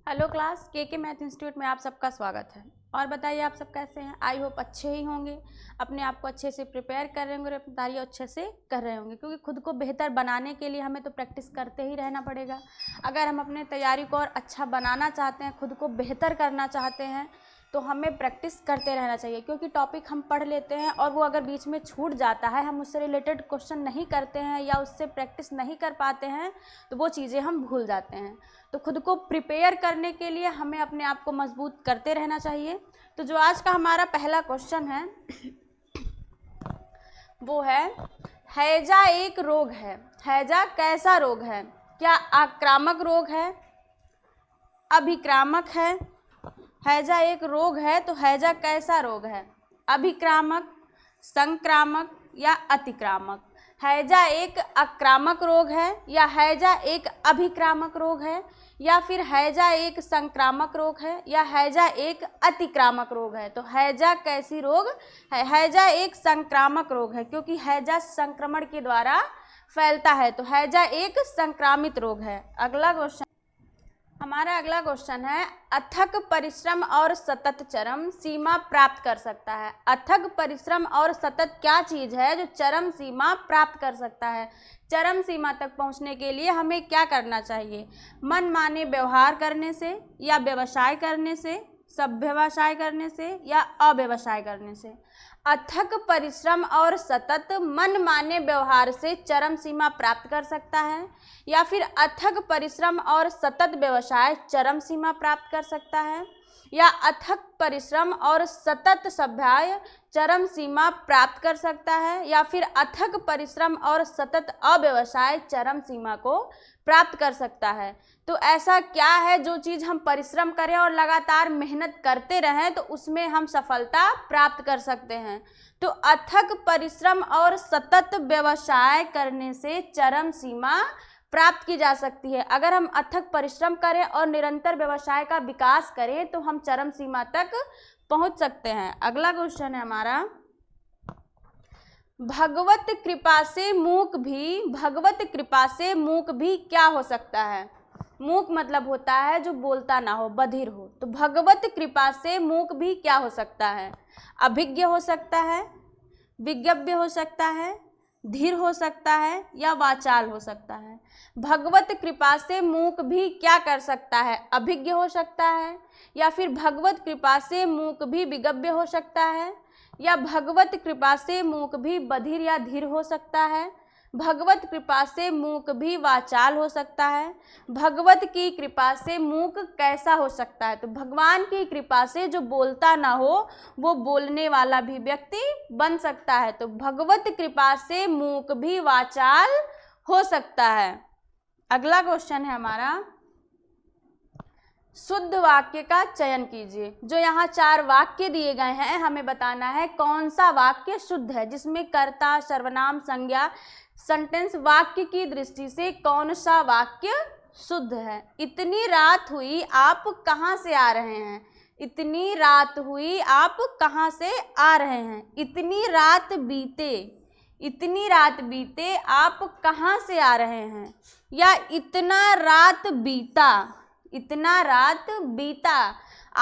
Hello class के math institute में आप सबका स्वागत है। और बताइए आप सब कैसे हैं। आई होप अच्छे ही होंगे, अपने आप को अच्छे से प्रिपेयर कर रहे होंगे और अपनी तैयारी अच्छे से कर रहे होंगे, क्योंकि खुद को बेहतर बनाने के लिए हमें तो प्रैक्टिस करते ही रहना पड़ेगा। अगर हम अपने तैयारी को और अच्छा बनाना चाहते हैं, खुद को बेहतर करना चाहते हैं, तो हमें प्रैक्टिस करते रहना चाहिए। क्योंकि टॉपिक हम पढ़ लेते हैं और वो अगर बीच में छूट जाता है, हम उससे रिलेटेड क्वेश्चन नहीं करते हैं या उससे प्रैक्टिस नहीं कर पाते हैं, तो वो चीज़ें हम भूल जाते हैं। तो खुद को प्रिपेयर करने के लिए हमें अपने आप को मजबूत करते रहना चाहिए। तो जो आज का हमारा पहला क्वेश्चन है वो है, हैजा एक रोग है। हैजा कैसा रोग है? क्या आक्रामक रोग है, अभिक्रामक है? हैजा एक रोग है तो हैजा कैसा रोग है? अभिक्रामक, संक्रामक या अतिक्रामक? हैजा एक आक्रामक रोग है या हैजा एक अभिक्रामक रोग है या फिर हैजा एक संक्रामक रोग है या हैजा एक अतिक्रामक रोग है? तो हैजा कैसी रोग है? हैजा एक संक्रामक रोग है, क्योंकि हैजा संक्रमण के द्वारा फैलता है, तो हैजा एक संक्रामित रोग है। हमारा अगला क्वेश्चन है, अथक परिश्रम और सतत चरम सीमा प्राप्त कर सकता है। अथक परिश्रम और सतत क्या चीज़ है जो चरम सीमा प्राप्त कर सकता है? चरम सीमा तक पहुंचने के लिए हमें क्या करना चाहिए? मनमाने व्यवहार करने से या व्यवसाय करने से, सभ्यवसाय करने से या अव्यवसाय करने से? अथक परिश्रम और सतत मनमाने व्यवहार से चरम सीमा प्राप्त कर सकता है या फिर अथक परिश्रम और सतत व्यवसाय चरम सीमा प्राप्त कर सकता है या अथक परिश्रम और सतत सभ्याय चरम सीमा प्राप्त कर सकता है या फिर अथक परिश्रम और सतत अव्यवसाय चरम सीमा को प्राप्त कर सकता है? तो ऐसा क्या है जो चीज़ हम परिश्रम करें और लगातार मेहनत करते रहें तो उसमें हम सफलता प्राप्त कर सकते हैं? तो अथक परिश्रम और सतत व्यवसाय करने से चरम सीमा प्राप्त की जा सकती है। अगर हम अथक परिश्रम करें और निरंतर व्यवसाय का विकास करें तो हम चरम सीमा तक पहुंच सकते हैं। अगला क्वेश्चन है हमारा, भगवत कृपा से मूक भी क्या हो सकता है? मूक मतलब होता है जो बोलता ना हो, बधिर हो। तो भगवत कृपा से मूक भी क्या हो सकता है? अभिज्ञ हो सकता है, विज्ञव्य हो सकता है, धीर हो सकता है या वाचाल हो सकता है? भगवत कृपा से मूक भी क्या कर सकता है? अभिज्ञ हो सकता है या फिर भगवत कृपा से मूक भी विज्ञव्य हो सकता है या भगवत कृपा से मूक भी बधिर या धीर हो सकता है? भगवत कृपा से मूक भी वाचाल हो सकता है? भगवत की कृपा से मूक कैसा हो सकता है? तो भगवान की कृपा से जो बोलता ना हो वो बोलने वाला भी व्यक्ति बन सकता है। तो भगवत कृपा से मूक भी वाचाल हो सकता है। अगला क्वेश्चन है हमारा, शुद्ध वाक्य का चयन कीजिए। जो यहाँ 4 वाक्य दिए गए हैं, हमें बताना है कौन सा वाक्य शुद्ध है, जिसमें कर्ता, सर्वनाम, संज्ञा, सेंटेंस, वाक्य की दृष्टि से कौन सा वाक्य शुद्ध है। इतनी रात हुई आप कहाँ से आ रहे हैं? इतनी रात हुई आप कहाँ से आ रहे हैं? इतनी रात बीते आप कहाँ से आ रहे हैं? या इतना रात बीता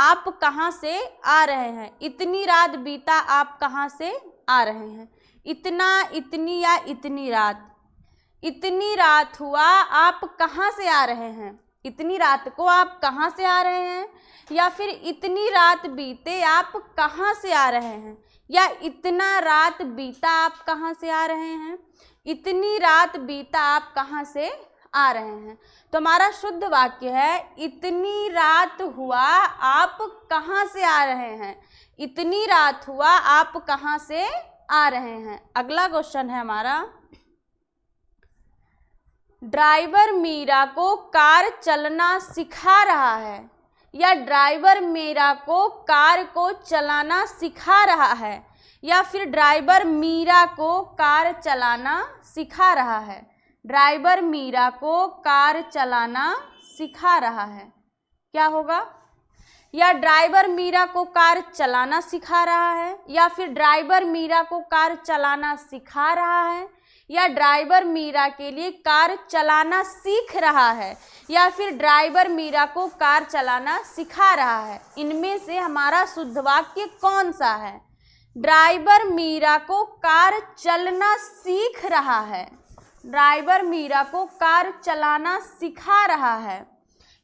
आप कहाँ से आ रहे हैं? इतनी रात बीता आप कहाँ से आ रहे हैं? इतना, इतनी या इतनी रात? इतनी रात हुआ आप कहाँ से आ रहे हैं? इतनी रात को आप कहाँ से आ रहे हैं? या फिर इतनी रात बीते आप कहाँ से आ रहे हैं? या इतना रात बीता आप कहाँ से आ रहे हैं? इतनी रात बीता आप कहाँ से आ रहे हैं? तो हमारा शुद्ध वाक्य है, इतनी रात हुआ आप कहाँ से आ रहे हैं? इतनी रात हुआ आप कहाँ से आ रहे हैं। अगला क्वेश्चन है हमारा, ड्राइवर मीरा को कार चलना सिखा रहा है या ड्राइवर मीरा को कार को चलाना सिखा रहा है या फिर ड्राइवर मीरा को कार चलाना सिखा रहा है? ड्राइवर मीरा को कार चलाना सिखा रहा है, क्या होगा? या ड्राइवर मीरा को कार चलाना सिखा रहा है या फिर ड्राइवर मीरा को कार चलाना सिखा रहा है या ड्राइवर मीरा के लिए कार चलाना सीख रहा है, या फिर ड्राइवर मीरा को कार चलाना सिखा रहा है। इनमें से हमारा शुद्ध वाक्य कौन सा है? ड्राइवर मीरा को कार चलना सीख रहा है, ड्राइवर मीरा को कार चलाना सिखा रहा है,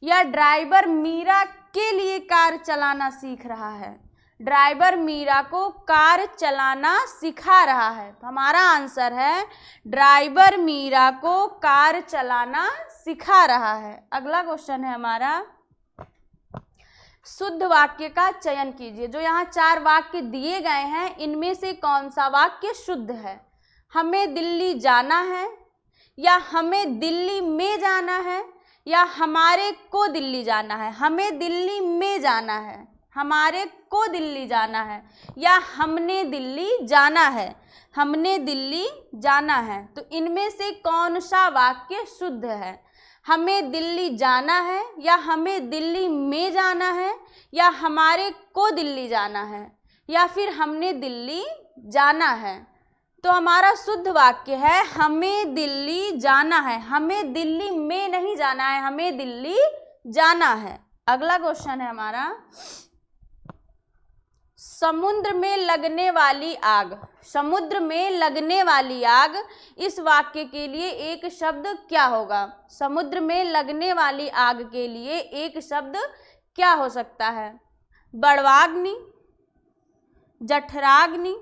या ड्राइवर मीरा के लिए कार चलाना सीख रहा है। ड्राइवर मीरा को कार चलाना सिखा रहा है। तो हमारा आंसर है ड्राइवर मीरा को कार चलाना सिखा रहा है। अगला क्वेश्चन है हमारा, शुद्ध वाक्य का चयन कीजिए। जो यहाँ 4 वाक्य दिए गए हैं इनमें से कौन सा वाक्य शुद्ध है? हमें दिल्ली जाना है, या हमें दिल्ली में जाना है, या हमारे को दिल्ली जाना है। हमें दिल्ली में जाना है, हमारे को दिल्ली जाना है, या हमने दिल्ली जाना है, हमने दिल्ली जाना है। तो इनमें से कौन सा वाक्य शुद्ध है? हमें दिल्ली जाना है, या हमें दिल्ली में जाना है, या हमारे को दिल्ली जाना है, या फिर हमने दिल्ली जाना है। तो हमारा शुद्ध वाक्य है हमें दिल्ली जाना है, हमें दिल्ली में नहीं जाना है, हमें दिल्ली जाना है। अगला क्वेश्चन है हमारा, समुद्र में लगने वाली आग। समुद्र में लगने वाली आग, इस वाक्य के लिए एक शब्द क्या होगा? समुद्र में लगने वाली आग के लिए एक शब्द क्या हो सकता है? बड़वाग्नि, जठराग्नि,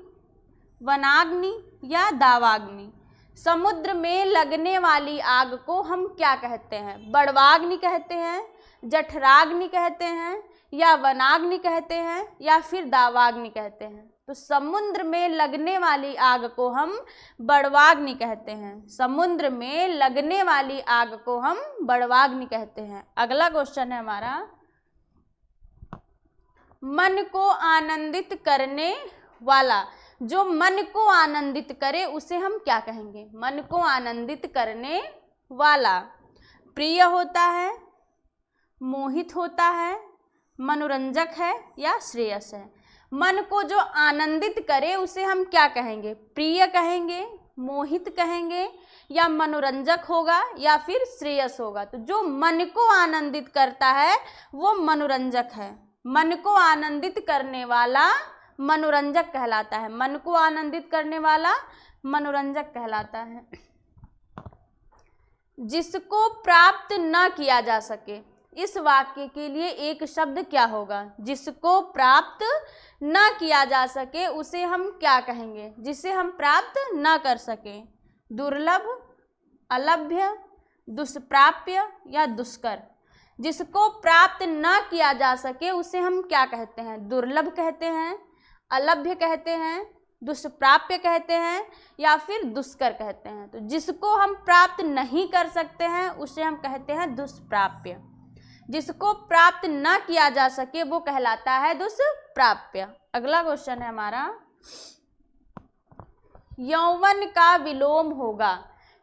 वनाग्नि या दावाग्नि। समुद्र में लगने वाली आग को हम क्या कहते हैं? बड़वाग्नि कहते हैं, जठराग्नि कहते हैं, या वनाग्नि कहते हैं, या फिर दावाग्नि कहते हैं। तो समुद्र में लगने वाली आग को हम बड़वाग्नि कहते हैं। समुद्र में लगने वाली आग को हम बड़वाग्नि कहते हैं। अगला क्वेश्चन है हमारा, मन को आनंदित करने वाला। जो मन को आनंदित करे उसे हम क्या कहेंगे? मन को आनंदित करने वाला प्रिय होता है, मोहित होता है, मनोरंजक है, या श्रेयस है। मन को जो आनंदित करे उसे हम क्या कहेंगे? प्रिय कहेंगे, मोहित कहेंगे, या मनोरंजक होगा, या फिर श्रेयस होगा। तो जो मन को आनंदित करता है वो मनोरंजक है। मन को आनंदित करने वाला मनोरंजक कहलाता है। मन को आनंदित करने वाला मनोरंजक कहलाता है। जिसको प्राप्त न किया जा सके, इस वाक्य के लिए एक शब्द क्या होगा? जिसको प्राप्त न किया जा सके उसे हम क्या कहेंगे? जिसे हम प्राप्त न कर सके। दुर्लभ, अलभ्य, दुष्प्राप्य या दुष्कर। जिसको प्राप्त न किया जा सके उसे हम क्या कहते हैं? दुर्लभ कहते हैं, अलभ्य कहते हैं, दुष्प्राप्य कहते हैं, या फिर दुष्कर कहते हैं। तो जिसको हम प्राप्त नहीं कर सकते हैं उसे हम कहते हैं दुष्प्राप्य। जिसको प्राप्त न किया जा सके वो कहलाता है दुष्प्राप्य। अगला क्वेश्चन है हमारा, यौवन का विलोम होगा।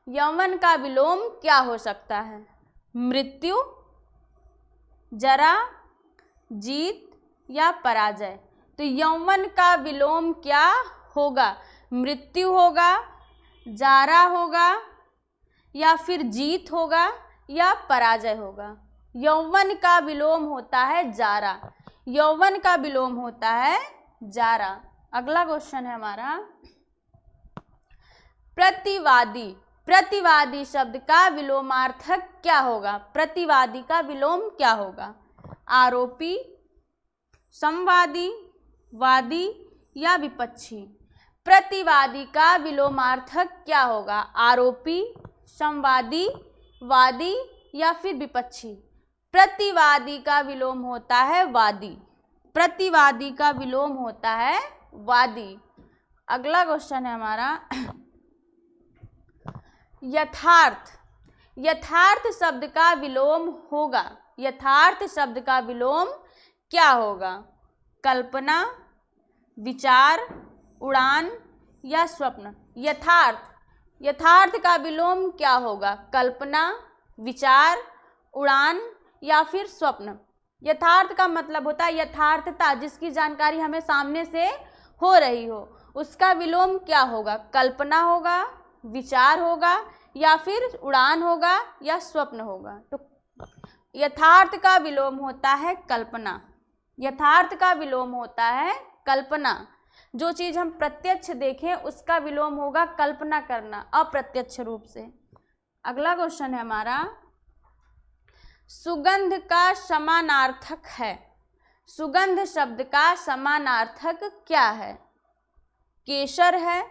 यौवन का विलोम क्या हो सकता है? मृत्यु, जरा, जीत या पराजय। तो यौवन का विलोम क्या होगा? मृत्यु होगा, जारा होगा, या फिर जीत होगा, या पराजय होगा। यौवन का विलोम होता है जारा। यौवन का विलोम होता है जारा। अगला क्वेश्चन है हमारा, प्रतिवादी। प्रतिवादी शब्द का विलोमार्थक क्या होगा? प्रतिवादी का विलोम क्या होगा? आरोपी, संवादी, वादी या विपक्षी। प्रतिवादी का विलोमार्थक क्या होगा? आरोपी, संवादी, वादी या फिर विपक्षी। प्रतिवादी का विलोम होता है वादी। प्रतिवादी का विलोम होता है वादी। अगला क्वेश्चन है हमारा, यथार्थ। यथार्थ शब्द का विलोम होगा। यथार्थ शब्द का विलोम क्या होगा? कल्पना, विचार, उड़ान या स्वप्न। यथार्थ का विलोम क्या होगा? कल्पना, विचार, उड़ान या फिर स्वप्न। यथार्थ का मतलब होता है यथार्थता, जिसकी जानकारी हमें सामने से हो रही हो। उसका विलोम क्या होगा? कल्पना होगा, विचार होगा या फिर उड़ान होगा या स्वप्न होगा? तो यथार्थ का विलोम होता है कल्पना। यथार्थ का विलोम होता है कल्पना। जो चीज हम प्रत्यक्ष देखें उसका विलोम होगा कल्पना करना, अप्रत्यक्ष रूप से। अगला क्वेश्चन है हमारा, सुगंध का समानार्थक है। सुगंध शब्द का समानार्थक क्या है? केसर है,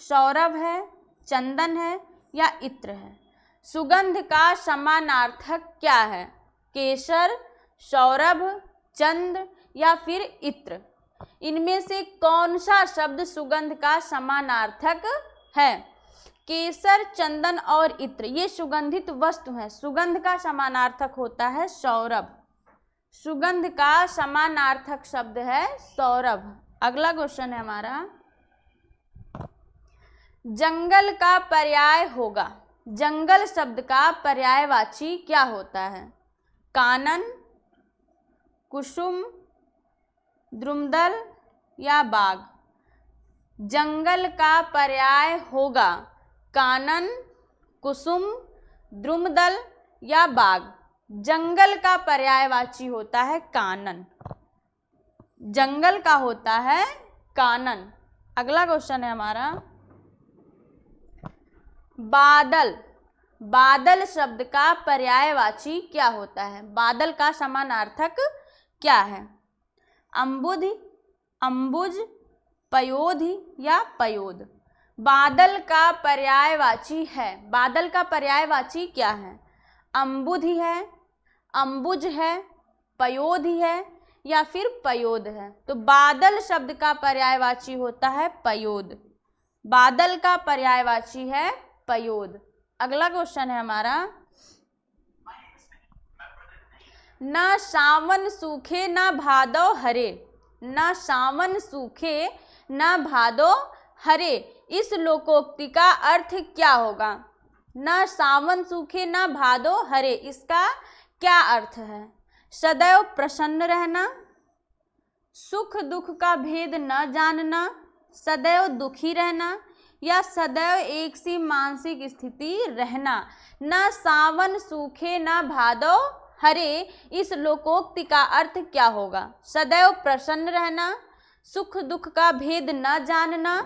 सौरभ है, चंदन है या इत्र है? सुगंध का समानार्थक क्या है? केसर, सौरभ, चंद या फिर इत्र? इनमें से कौन सा शब्द सुगंध का समानार्थक है? केसर, चंदन और इत्र ये सुगंधित वस्तु हैं। सुगंध का समानार्थक होता है सौरभ। सुगंध का समानार्थक शब्द है सौरभ। अगला क्वेश्चन है हमारा, जंगल का पर्याय होगा। जंगल शब्द का पर्यायवाची क्या होता है? कानन, कुसुम, द्रुमदल या बाग? जंगल का पर्याय होगा कानन, कुसुम, द्रुमदल या बाग? जंगल का पर्यायवाची होता है कानन। जंगल का होता है कानन। अगला क्वेश्चन है हमारा, बादल। बादल शब्द का पर्यायवाची क्या होता है? बादल का समानार्थक क्या है? अम्बुधि, अम्बुज, पयोधि या पयोद? बादल का पर्यायवाची है। बादल का पर्यायवाची क्या है? अम्बुधि है, अम्बुज है, पयोधि है या फिर पयोद है? तो बादल शब्द का पर्यायवाची होता है पयोद। बादल का पर्यायवाची है पयोद। अगला क्वेश्चन है हमारा, न सावन सूखे न भादो हरे। न सावन सूखे न भादो हरे, इस लोकोक्ति का अर्थ क्या होगा? न सावन सूखे न भादो हरे, इसका क्या अर्थ है? सदैव प्रसन्न रहना, सुख दुख का भेद न जानना, सदैव दुखी रहना या सदैव एक सी मानसिक स्थिति रहना? न सावन सूखे न भादो हरे, इस लोकोक्ति का अर्थ क्या होगा? सदैव प्रसन्न रहना, सुख दुख का भेद न जानना,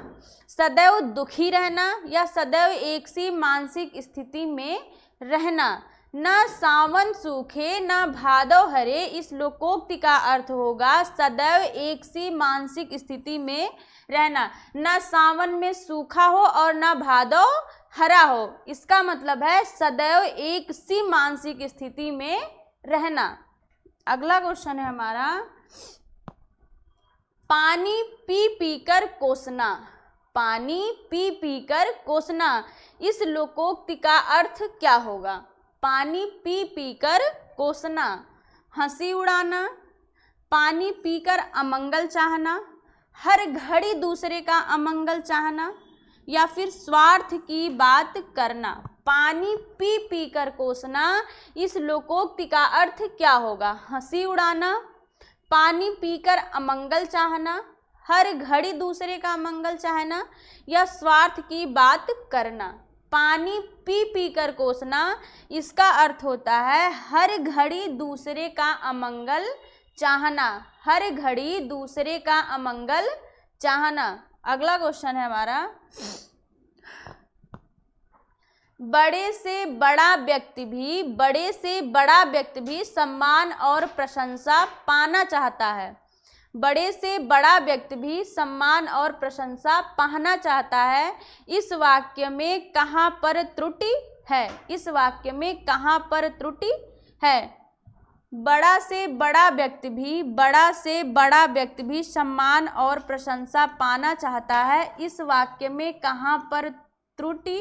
सदैव दुखी रहना या सदैव एक सी मानसिक स्थिति में रहना? न सावन सूखे न भादो हरे, इस लोकोक्ति का अर्थ होगा सदैव एक सी मानसिक स्थिति में रहना। न सावन में सूखा हो और न भादो हरा हो, इसका मतलब है सदैव एक सी मानसिक स्थिति में रहना। अगला क्वेश्चन है हमारा, पानी पी पी कर कोसना। पानी पी पी कर कोसना, इस लोकोक्ति का अर्थ क्या होगा? पानी पी पी कर कोसना, हंसी उड़ाना, पानी पीकर अमंगल चाहना, हर घड़ी दूसरे का अमंगल चाहना या फिर स्वार्थ की बात करना? पानी पी पी कर कोसना, इस लोकोक्ति का अर्थ क्या होगा? हंसी उड़ाना, पानी पीकर अमंगल चाहना, हर घड़ी दूसरे का अमंगल चाहना या स्वार्थ की बात करना? पानी पी पी कर कोसना, इसका अर्थ होता है हर घड़ी दूसरे का अमंगल चाहना। हर घड़ी दूसरे का अमंगल चाहना। अगला क्वेश्चन है हमारा, बड़े से बड़ा व्यक्ति भी सम्मान और प्रशंसा पाना चाहता है। बड़े से बड़ा व्यक्ति भी सम्मान और प्रशंसा पाना चाहता है। इस वाक्य में कहाँ पर त्रुटि है? इस वाक्य में कहाँ पर त्रुटि है? बड़ा से बड़ा व्यक्ति भी सम्मान और प्रशंसा पाना चाहता है। इस वाक्य में कहाँ पर त्रुटि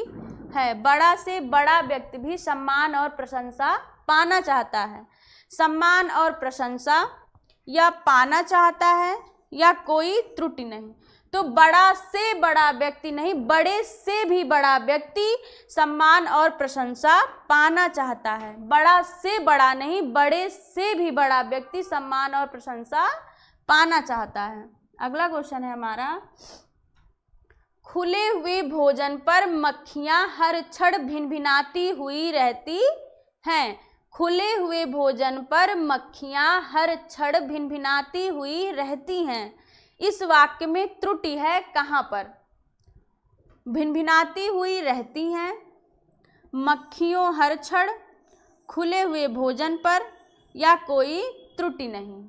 है? बड़ा से बड़ा व्यक्ति भी सम्मान और प्रशंसा पाना चाहता है। सम्मान और प्रशंसा या पाना चाहता है या कोई त्रुटि नहीं। तो बड़ा से बड़ा व्यक्ति नहीं, बड़े से भी बड़ा व्यक्ति सम्मान और प्रशंसा पाना चाहता है। बड़ा से बड़ा नहीं, बड़े से भी बड़ा व्यक्ति सम्मान और प्रशंसा पाना चाहता है। अगला क्वेश्चन है हमारा, खुले हुए भोजन पर मक्खियां हर क्षण भिनभिनाती हुई रहती हैं। खुले हुए भोजन पर मक्खियां हर क्षण भिनभिनाती हुई रहती हैं। इस वाक्य में त्रुटि है कहाँ पर? भिनभिनाती हुई रहती हैं, मक्खियों हर क्षण, खुले हुए भोजन पर, या कोई त्रुटि नहीं।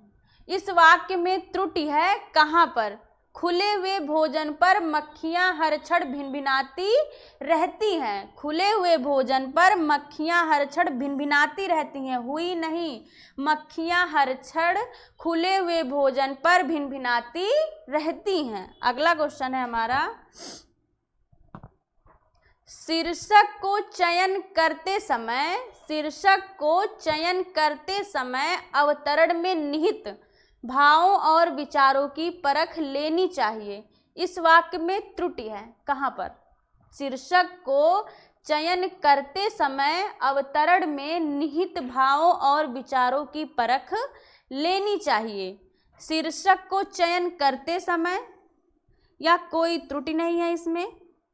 इस वाक्य में त्रुटि है कहाँ पर? खुले हुए भोजन पर मक्खियां हर क्षण भिनभिनाती रहती हैं। खुले हुए भोजन पर मक्खियां हर क्षण भिनभिनाती रहती हैं, हुई नहीं। मक्खियां हर क्षण खुले हुए भोजन पर भिनभिनाती रहती हैं। अगला क्वेश्चन है हमारा, शीर्षक को चयन करते समय अवतरण में निहित भावों और विचारों की परख लेनी चाहिए। इस वाक्य में त्रुटि है कहाँ पर? शीर्षक को चयन करते समय अवतरण में निहित भावों और विचारों की परख लेनी चाहिए। शीर्षक को चयन करते समय, या कोई त्रुटि नहीं है इसमें,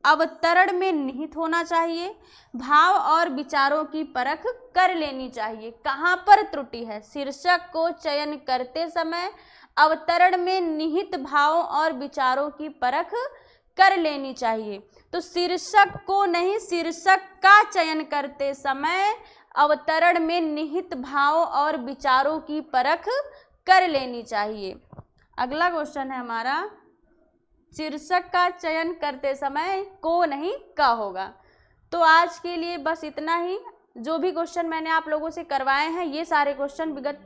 अवतरण में निहित होना चाहिए, भाव और विचारों की परख कर लेनी चाहिए। कहाँ पर त्रुटि है? शीर्षक को चयन करते समय अवतरण में निहित भावों और विचारों की परख कर लेनी चाहिए। तो शीर्षक को नहीं, शीर्षक का चयन करते समय अवतरण में निहित भावों और विचारों की परख कर लेनी चाहिए। अगला क्वेश्चन है हमारा, शीर्षक का चयन करते समय को नहीं का होगा। तो आज के लिए बस इतना ही। जो भी क्वेश्चन मैंने आप लोगों से करवाए हैं, ये सारे क्वेश्चन विगत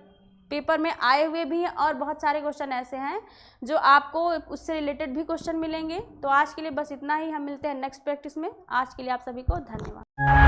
पेपर में आए हुए भी हैं, और बहुत सारे क्वेश्चन ऐसे हैं जो आपको उससे रिलेटेड भी क्वेश्चन मिलेंगे। तो आज के लिए बस इतना ही। हम मिलते हैं नेक्स्ट प्रैक्टिस में। आज के लिए आप सभी को धन्यवाद।